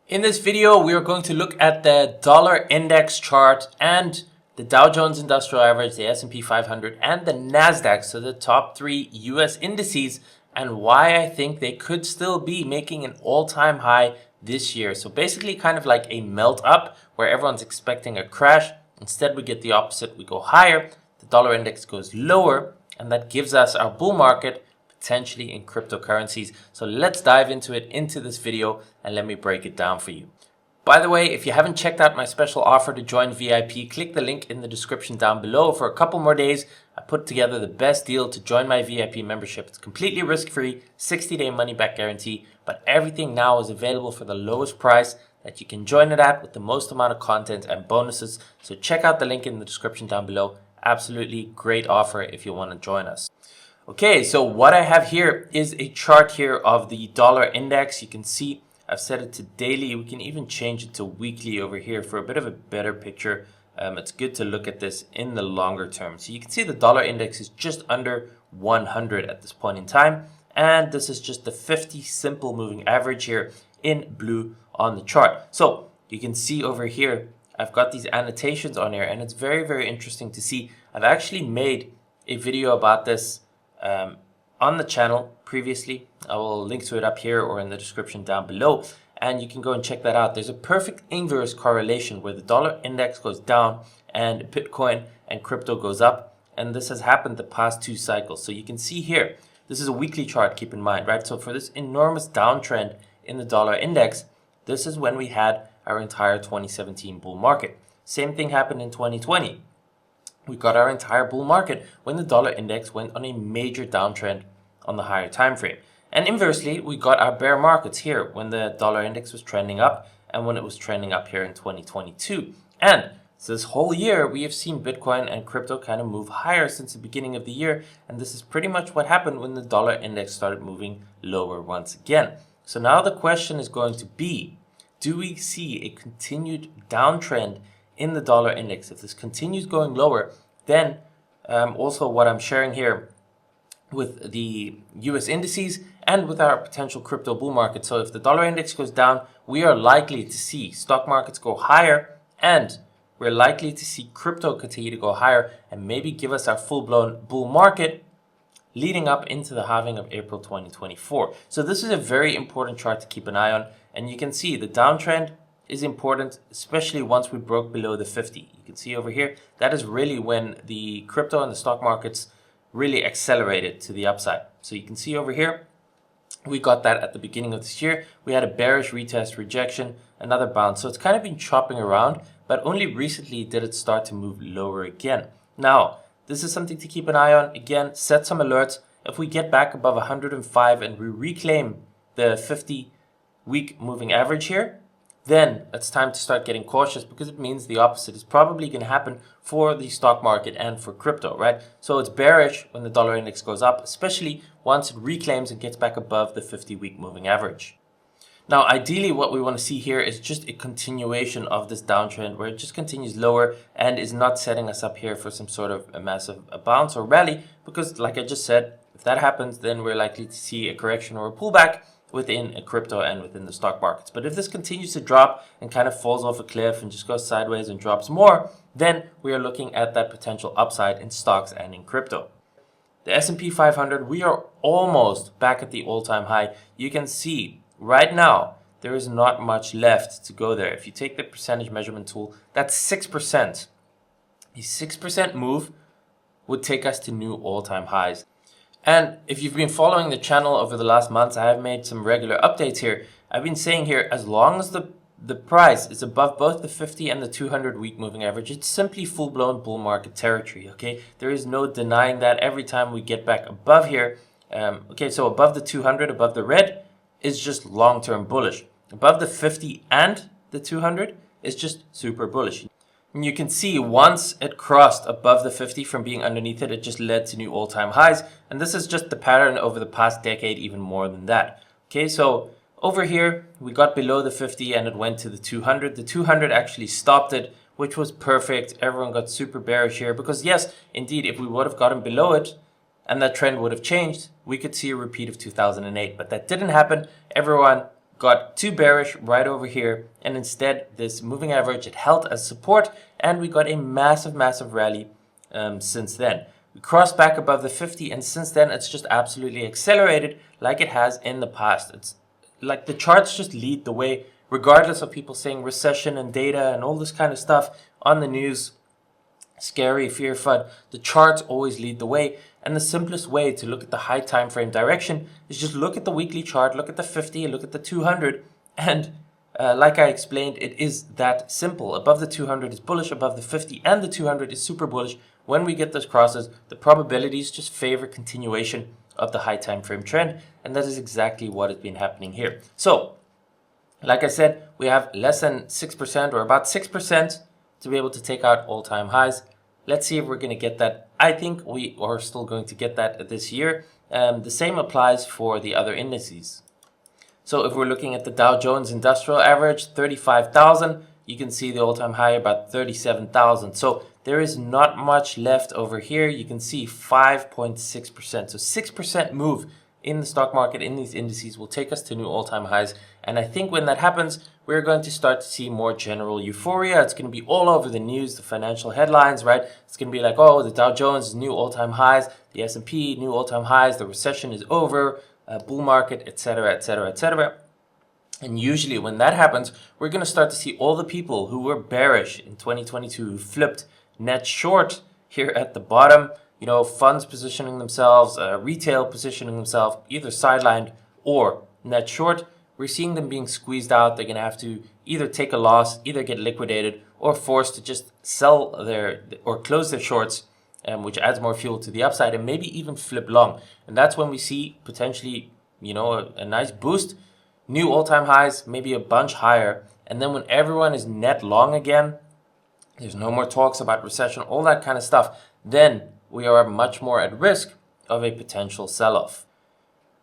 In this video, we are going to look at the dollar index chart and the Dow Jones Industrial Average, the S&P 500, and the NASDAQ, so the top three US indices, and why I think they could still be making an all-time high this year. So basically kind of like a melt up where everyone's expecting a crash. Instead, we get the opposite. We go higher, the dollar index goes lower, and that gives us our bull market potentially in cryptocurrencies. So let's dive into this video and let me break it down for you. By the way, if you haven't checked out my special offer to join VIP, click the link in the description down below. For a couple more days, I put together the best deal to join my VIP membership. It's completely risk-free, 60-day money-back guarantee, but everything now is available for the lowest price that you can join it at with the most amount of content and bonuses. So check out the link in the description down below. Absolutely great offer if you want to join us. Okay, so what I have here is a chart here of the dollar index. You can see I've set it to daily. We can even change it to weekly over here for a bit of a better picture. It's good to look at this in the longer term. So you can see the dollar index is just under 100 at this point in time. And this is just the 50 simple moving average here in blue on the chart. So you can see over here, I've got these annotations on here, and it's very, very interesting to see. I've actually made a video about this on the channel previously. I will link to it up here or in the description down below, and you can go and check that out. There's a perfect inverse correlation where the dollar index goes down and Bitcoin and crypto goes up, and this has happened the past two cycles. So you can see here, this is a weekly chart, keep in mind, right? So for this enormous downtrend in the dollar index, this is when we had our entire 2017 bull market. Same thing happened in 2020. We got our entire bull market when the dollar index went on a major downtrend on the higher time frame. And inversely, we got our bear markets here when the dollar index was trending up and when it was trending up here in 2022. And so this whole year, we have seen Bitcoin and crypto kind of move higher since the beginning of the year. And this is pretty much what happened when the dollar index started moving lower once again. So now the question is going to be, do we see a continued downtrend in the dollar index? If this continues going lower, then also what I'm sharing here with the US indices and with our potential crypto bull market. So if the dollar index goes down, we are likely to see stock markets go higher, and we're likely to see crypto continue to go higher and maybe give us our full-blown bull market leading up into the halving of April 2024. So this is a very important chart to keep an eye on, and you can see the downtrend is important, especially once we broke below the 50. You can see over here, that is really when the crypto and the stock markets really accelerated to the upside. So you can see over here, we got that at the beginning of this year. We had a bearish retest, rejection, another bounce. So it's kind of been chopping around, but only recently did it start to move lower again. Now, this is something to keep an eye on. Again, set some alerts. If we get back above 105 and we reclaim the 50-week moving average here, then it's time to start getting cautious, because it means the opposite is probably going to happen for the stock market and for crypto, right? So it's bearish when the dollar index goes up, especially once it reclaims and gets back above the 50-week moving average. Now, ideally, what we want to see here is just a continuation of this downtrend where it just continues lower and is not setting us up here for some sort of a massive bounce or rally, because like I just said, if that happens, then we're likely to see a correction or a pullback within a crypto and within the stock markets. But if this continues to drop and kind of falls off a cliff and just goes sideways and drops more, then we are looking at that potential upside in stocks and in crypto. The S&P 500, we are almost back at the all-time high. You can see right now, there is not much left to go there. If you take the percentage measurement tool, that's 6%. A 6% move would take us to new all-time highs. And if you've been following the channel over the last months, I have made some regular updates here. I've been saying here, as long as the price is above both the 50 and the 200-week moving average, it's simply full-blown bull market territory, okay? There is no denying that every time we get back above here. Okay, so above the 200, above the red, is just long-term bullish. Above the 50 and the 200 is just super bullish. And you can see once it crossed above the 50 from being underneath it, it just led to new all-time highs. And this is just the pattern over the past decade, even more than that. Okay, so over here, we got below the 50 and it went to the 200. The 200 actually stopped it, which was perfect. Everyone got super bearish here because yes, indeed, if we would have gotten below it and that trend would have changed, we could see a repeat of 2008. But that didn't happen. Everyone got too bearish right over here, and instead this moving average, it held as support, and we got a massive rally since then. We crossed back above the 50, and since then it's just absolutely accelerated like it has in the past. It's like the charts just lead the way, regardless of people saying recession and data and all this kind of stuff on the news, scary, fear FUD. The charts always lead the way, and the simplest way to look at the high time frame direction is just look at the weekly chart, look at the 50, look at the 200, and like I explained, it is that simple. Above the 200 is bullish, above the 50 and the 200 is super bullish. When we get those crosses, the probabilities just favor continuation of the high time frame trend, and that is exactly what has been happening here. So, like I said, we have less than 6% or about 6% to be able to take out all-time highs. Let's see if we're going to get that. I think we are still going to get that this year. The same applies for the other indices. So if we're looking at the Dow Jones Industrial Average, 35,000, you can see the all-time high about 37,000. So there is not much left over here. You can see 5.6%. So 6% move in the stock market, in these indices, will take us to new all-time highs. And I think when that happens, we're going to start to see more general euphoria. It's going to be all over the news, the financial headlines, right? It's going to be like, oh, the Dow Jones is new all-time highs, the S&P new all-time highs, the recession is over, bull market, etc., etc., etc. And usually when that happens, we're going to start to see all the people who were bearish in 2022, who flipped net short here at the bottom, you know, funds positioning themselves, retail positioning themselves, either sidelined or net short. We're seeing them being squeezed out. They're going to have to either take a loss, either get liquidated, or forced to just sell their or close their shorts, which adds more fuel to the upside, and maybe even flip long. And that's when we see potentially, you know, a nice boost, new all-time highs, maybe a bunch higher. And then when everyone is net long again, there's no more talks about recession, all that kind of stuff, then we are much more at risk of a potential sell-off.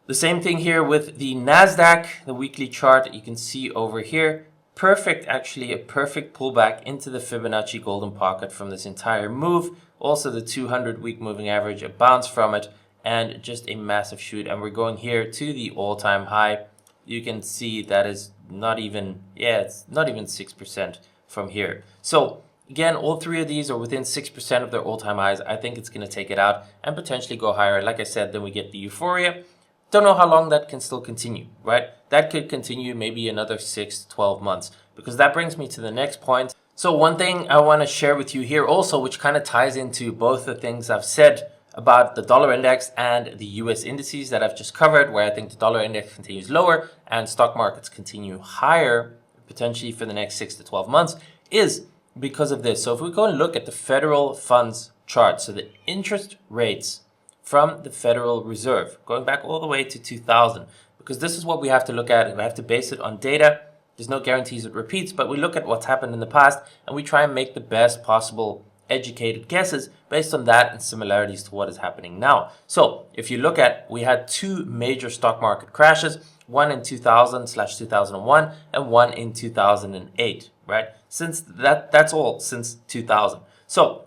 The same thing here with the NASDAQ, the weekly chart you can see over here. Perfect, actually a perfect pullback into the Fibonacci golden pocket from this entire move. Also the 200-week moving average, a bounce from it, and just a massive shoot. And we're going here to the all-time high. You can see that is not even, it's not even 6% from here. So again, all three of these are within 6% of their all-time highs. I think it's going to take it out and potentially go higher. Like I said, then we get the euphoria. Don't know how long that can still continue, right? That could continue maybe another 6 to 12 months, because that brings me to the next point. So one thing I want to share with you here also, which kind of ties into both the things I've said about the dollar index and the US indices that I've just covered, where I think the dollar index continues lower and stock markets continue higher, potentially for the next 6 to 12 months, is because of this. So if we go and look at the federal funds chart, so the interest rates from the Federal Reserve, going back all the way to 2000, because this is what we have to look at, and we have to base it on data. There's no guarantees it repeats, but we look at what's happened in the past, and we try and make the best possible educated guesses based on that and similarities to what is happening now. So if you look at, we had two major stock market crashes, one in 2000/2001 and one in 2008, right? Since that's all since 2000. So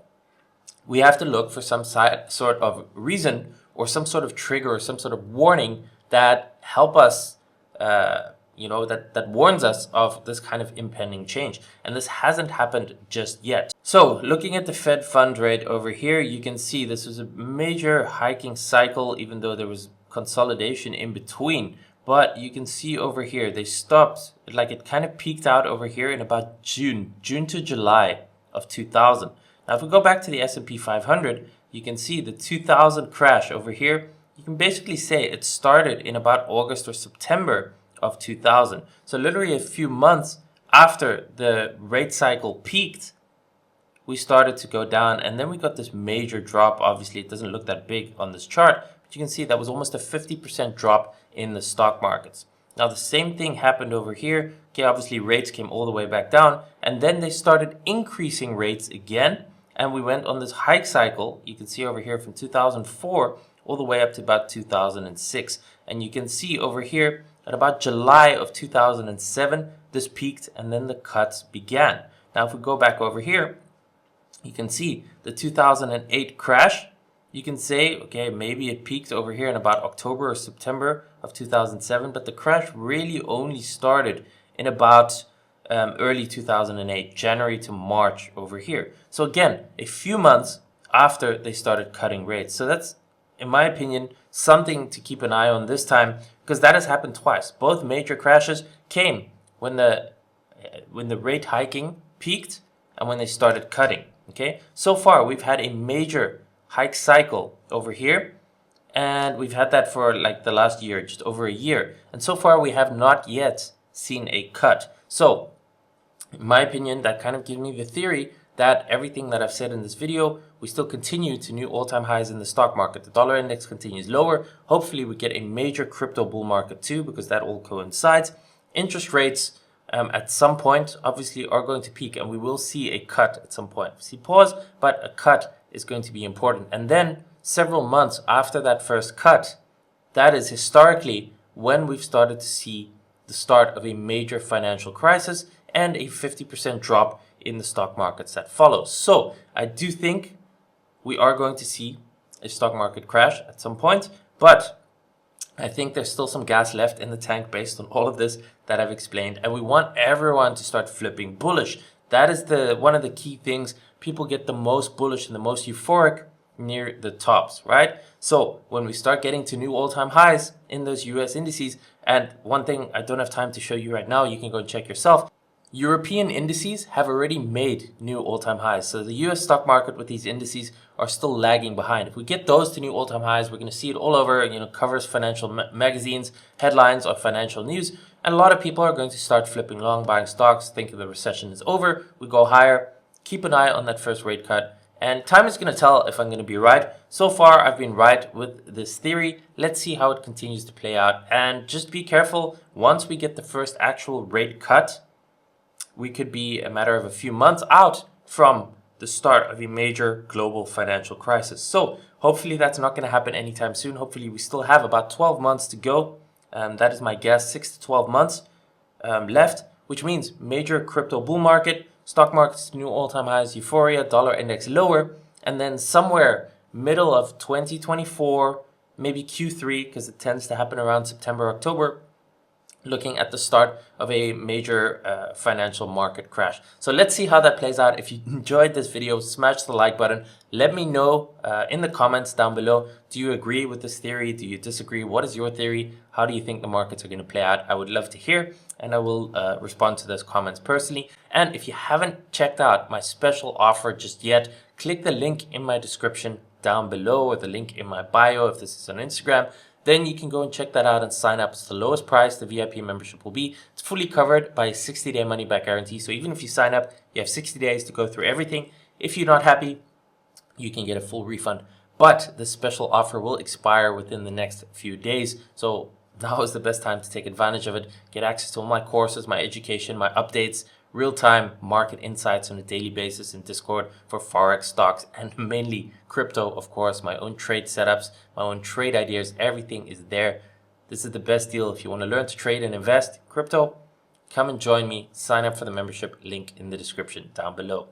we have to look for some sort of reason or some sort of trigger or some sort of warning that help us, that warns us of this kind of impending change. And this hasn't happened just yet. So looking at the Fed fund rate over here, you can see this was a major hiking cycle, even though there was consolidation in between. But you can see over here, they stopped, like it kind of peaked out over here in about June to July of 2000. Now, if we go back to the S&P 500, you can see the 2000 crash over here. You can basically say it started in about August or September of 2000. So literally a few months after the rate cycle peaked, we started to go down, and then we got this major drop. Obviously, it doesn't look that big on this chart, but you can see that was almost a 50% drop in the stock markets. Now, the same thing happened over here. Okay, obviously, rates came all the way back down, and then they started increasing rates again. And we went on this hike cycle, you can see over here from 2004 all the way up to about 2006. And you can see over here at about July of 2007, this peaked and then the cuts began. Now, if we go back over here, you can see the 2008 crash. You can say, okay, maybe it peaked over here in about October or September of 2007, but the crash really only started in about early 2008, January to March over here. So again, a few months after they started cutting rates. So that's, in my opinion, something to keep an eye on this time, because that has happened twice. Both major crashes came when the rate hiking peaked and when they started cutting. Okay, so far we've had a major hike cycle over here, and we've had that for like the last year, just over a year, and so far we have not yet seen a cut. So in my opinion, that kind of gives me the theory that everything that I've said in this video, we still continue to new all-time highs in the stock market. The dollar index continues lower. Hopefully we get a major crypto bull market too, because that all coincides. Interest rates at some point obviously are going to peak, and we will see a cut at some point. See pause, but a cut is going to be important. And then several months after that first cut, that is historically when we've started to see the start of a major financial crisis and a 50% drop in the stock markets that follows. So I do think we are going to see a stock market crash at some point, but I think there's still some gas left in the tank based on all of this that I've explained, and we want everyone to start flipping bullish. That is one of the key things. People get the most bullish and the most euphoric near the tops, right? So when we start getting to new all-time highs in those US indices, and one thing I don't have time to show you right now, you can go and check yourself. European indices have already made new all-time highs. So the US stock market with these indices are still lagging behind. If we get those to new all-time highs, we're going to see it all over, covers financial magazines, headlines of financial news. And a lot of people are going to start flipping long, buying stocks, thinking the recession is over. We go higher. Keep an eye on that first rate cut. And time is going to tell if I'm going to be right. So far, I've been right with this theory. Let's see how it continues to play out. And just be careful. Once we get the first actual rate cut, we could be a matter of a few months out from the start of a major global financial crisis. So hopefully that's not going to happen anytime soon. Hopefully we still have about 12 months to go. That is my guess, 6 to 12 months left, which means major crypto bull market, stock markets new all-time highs, euphoria, dollar index lower, and then somewhere middle of 2024, maybe Q3, because it tends to happen around September, October, looking at the start of a major financial market crash. So let's see how that plays out. If you enjoyed this video, smash the like button. Let me know in the comments down below. Do you agree with this theory? Do you disagree? What is your theory? How do you think the markets are going to play out? I would love to hear, and I will respond to those comments personally. And if you haven't checked out my special offer just yet, click the link in my description down below, or the link in my bio if this is on Instagram. Then you can go and check that out and sign up. It's the lowest price the VIP membership will be. It's fully covered by a 60-day money-back guarantee. So even if you sign up, you have 60 days to go through everything. If you're not happy, you can get a full refund. But the special offer will expire within the next few days. So now is the best time to take advantage of it. Get access to all my courses, my education, my updates, real-time market insights on a daily basis in Discord for Forex, stocks, and mainly crypto, of course. My own trade setups, my own trade ideas, everything is there. This is the best deal if you want to learn to trade and invest crypto. Come and join me. Sign up for the membership, link in the description down below.